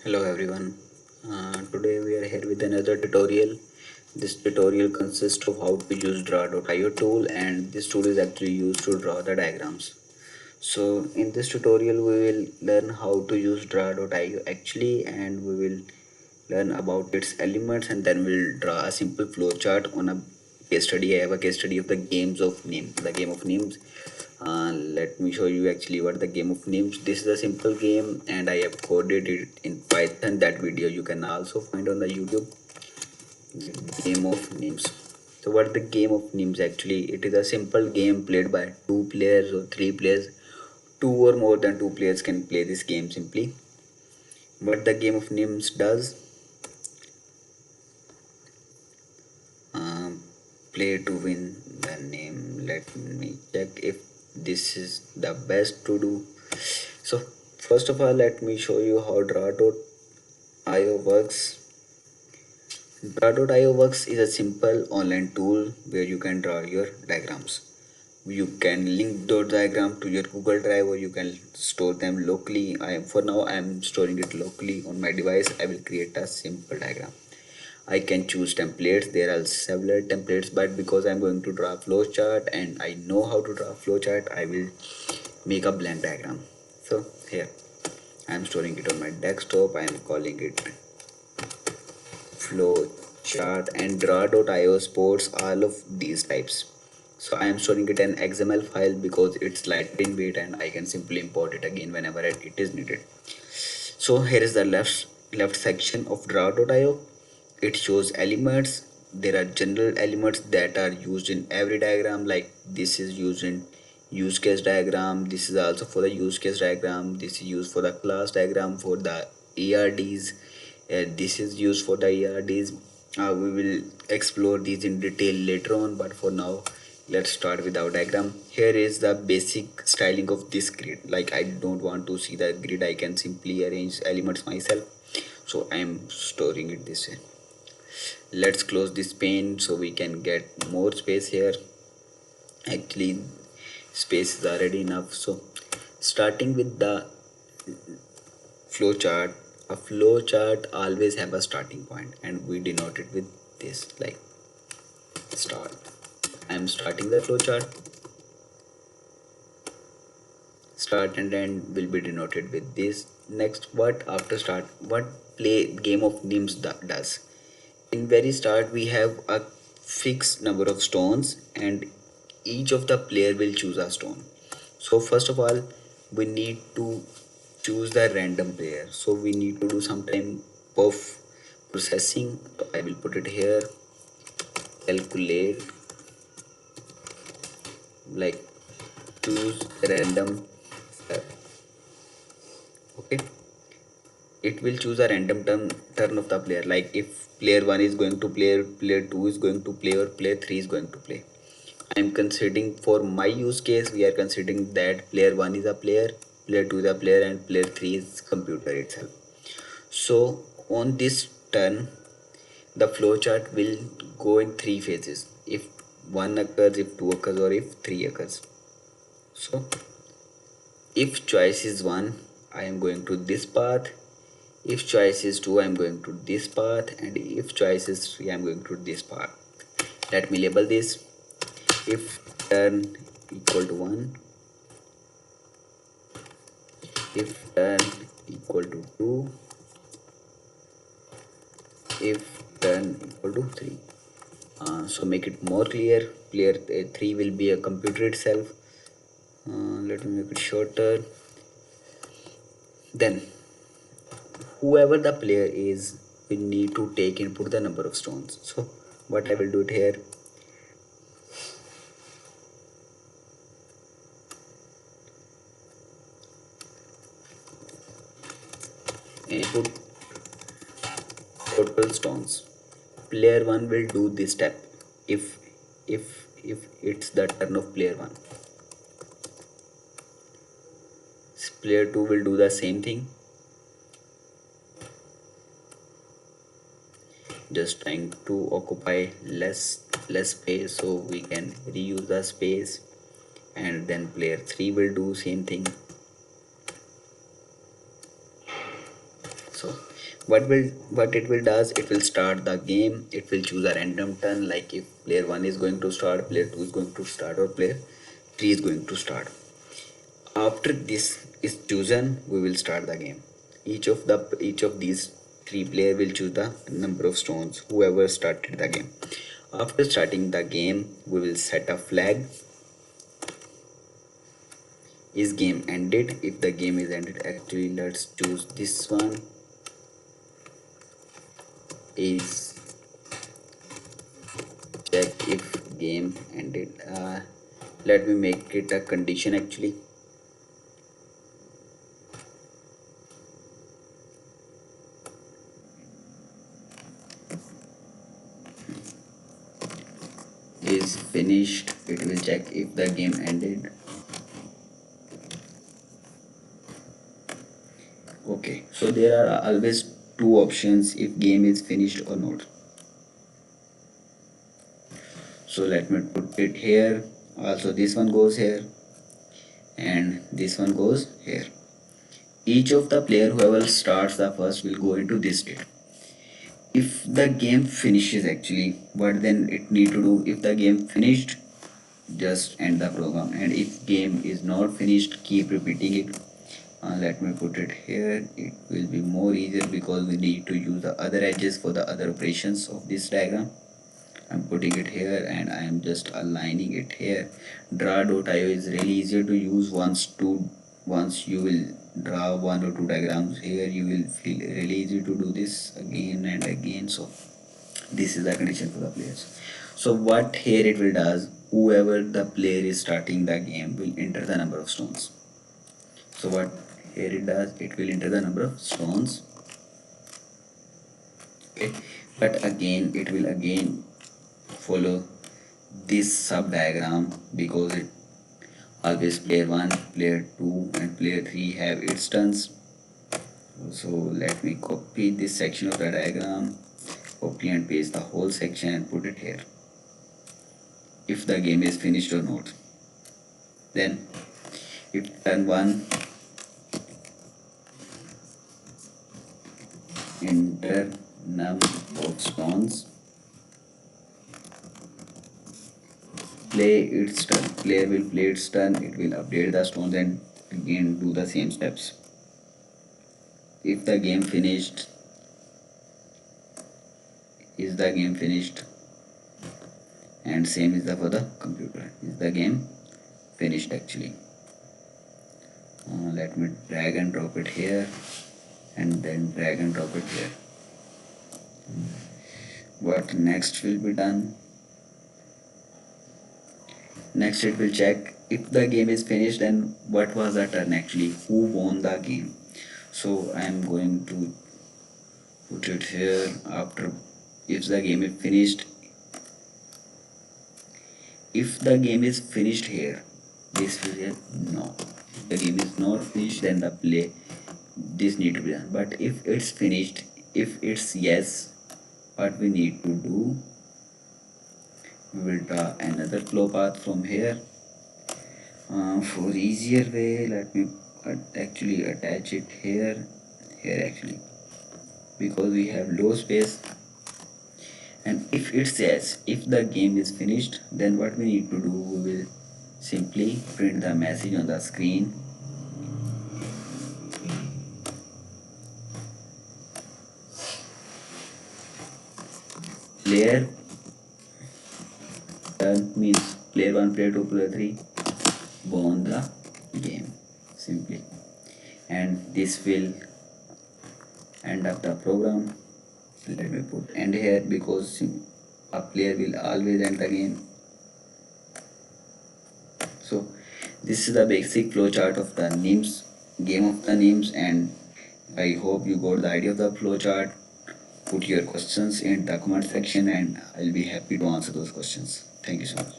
Hello everyone. Today we are here with another tutorial. This tutorial consists of how to use draw.io tool, and this tool is actually used to draw the diagrams. So in this tutorial we will learn how to use draw.io actually, and we will learn about its elements, and then we'll draw a simple flowchart on a case study. I have a case study of the game of names. Let me show you actually what the game of names. This is a simple game and I have coded it in Python. That video you can also find on the YouTube. Game of names. So what the game of names actually? It is a simple game played by two players or three players. Two or more than two players can play this game simply. What the game of names does, um, play to win the name. Let me check if this is the best to do. So first of all, let me show you how draw.io works. Draw.io works is a simple online tool where you can draw your diagrams. You can link those diagram to your Google Drive, or you can store them locally. I am storing it locally on my device. I will create a simple diagram. I can choose templates. There are several templates, but because I'm going to draw a flowchart and I know how to draw a flowchart, I will make a blank diagram. So here I'm storing it on my desktop. I'm calling it flowchart, and draw.io supports all of these types. So I am storing it in XML file because it's lightweight weight and I can simply import it again whenever it is needed. So here is the left section of draw.io. It shows elements. There are general elements that are used in every diagram, like this is used in use case diagram. This is also for the use case diagram. This is used for the class diagram for the ERDs. This is used for the ERDs. We will explore these in detail later on, but for now let's start with our diagram. Here is the basic styling of this grid. Like I don't want to see the grid, I can simply arrange elements myself, so I am storing it this way. Let's close this pane so we can get more space here. Actually space is already enough. So starting with the flowchart, a flowchart always have a starting point and we denote it with this, like start. I am starting the flowchart. Start and end will be denoted with this. Next, what after start, what play game of names does. In very start we have a fixed number of stones and each of the player will choose a stone. So first of all we need to choose the random player, so we need to do some time of processing. So I will put it here, calculate, like choose random. Okay, it will choose a random turn of the player. Like if player 1 is going to play, player 2 is going to play, or player 3 is going to play. I am considering, for my use case we are considering that player 1 is a player, player 2 is a player, and player 3 is computer itself. So on this turn the flowchart will go in three phases: if 1 occurs, if 2 occurs, or if 3 occurs. So if choice is 1, I am going to this path. If choice is 2, I am going to this path, and if choice is 3, I am going to this path. Let me label this. If turn equal to 1, if turn equal to 2, if turn equal to 3. So make it more clear. Player 3 will be a computer itself. Let me make it shorter. Then whoever the player is, we need to take input the number of stones. So what I will do it here, input total stones. Player 1 will do this step if if it's the turn of player 1. Player 2 will do the same thing. Just trying to occupy less space so we can reuse the space. And then player 3 will do same thing. So what it will does, it will start the game. It will choose a random turn, like if player 1 is going to start, player 2 is going to start, or player 3 is going to start. After this is chosen, we will start the game. Each of these three player will choose the number of stones, whoever started the game. After starting the game, we will set a flag. Is game ended? If the game is ended, actually let's choose this one. Is check if game ended. Let me make it a condition actually. Is finished. It will check if the game ended. Okay, so there are always two options if game is finished or not. So let me put it here. Also this one goes here and this one goes here. Each of the player whoever starts the first will go into this state. If the game finishes, actually what then it need to do, if the game finished, just end the program, and if game is not finished, keep repeating it. Let me put it here. It will be more easier because we need to use the other edges for the other operations of this diagram. I'm putting it here and I am just aligning it here. Draw.io is really easier to use. Once you will draw one or two diagrams here, you will feel really easy to do this again and again. So this is the condition for the players. So what here it will does, whoever the player is starting the game will enter the number of stones. So what here it does, it will enter the number of stones. Okay, but again it will again follow this sub diagram because it always player 1, player 2 and player 3 have its turns. So let me copy this section of the diagram, copy and paste the whole section and put it here. If the game is finished or not, then if turn 1, enter num of stones, play its turn, player will play its turn, it will update the stones and again do the same steps. If the game finished, is the game finished, and same is the for the computer, is the game finished actually. Let me drag and drop it here and then drag and drop it here. What next will be done? Next it will check if the game is finished, then what was the turn actually, who won the game. So I am going to put it here. After, if the game is finished, if the game is finished here, this will be no. If the game is not finished, then the play this need to be done. But if it's finished, if it's yes, what we need to do, we will draw another flow path from here. For easier way, let me actually attach it here actually, because we have low space. And if it says if the game is finished, then what we need to do, we will simply print the message on the screen. Player turn means player 1, player 2, player 3 won the game simply, and this will end up the program. Let me put end here because a player will always end the game. So this is the basic flowchart of the names, game of the names, and I hope you got the idea of the flowchart. Put your questions in the comment section and I'll be happy to answer those questions. Thank you so much.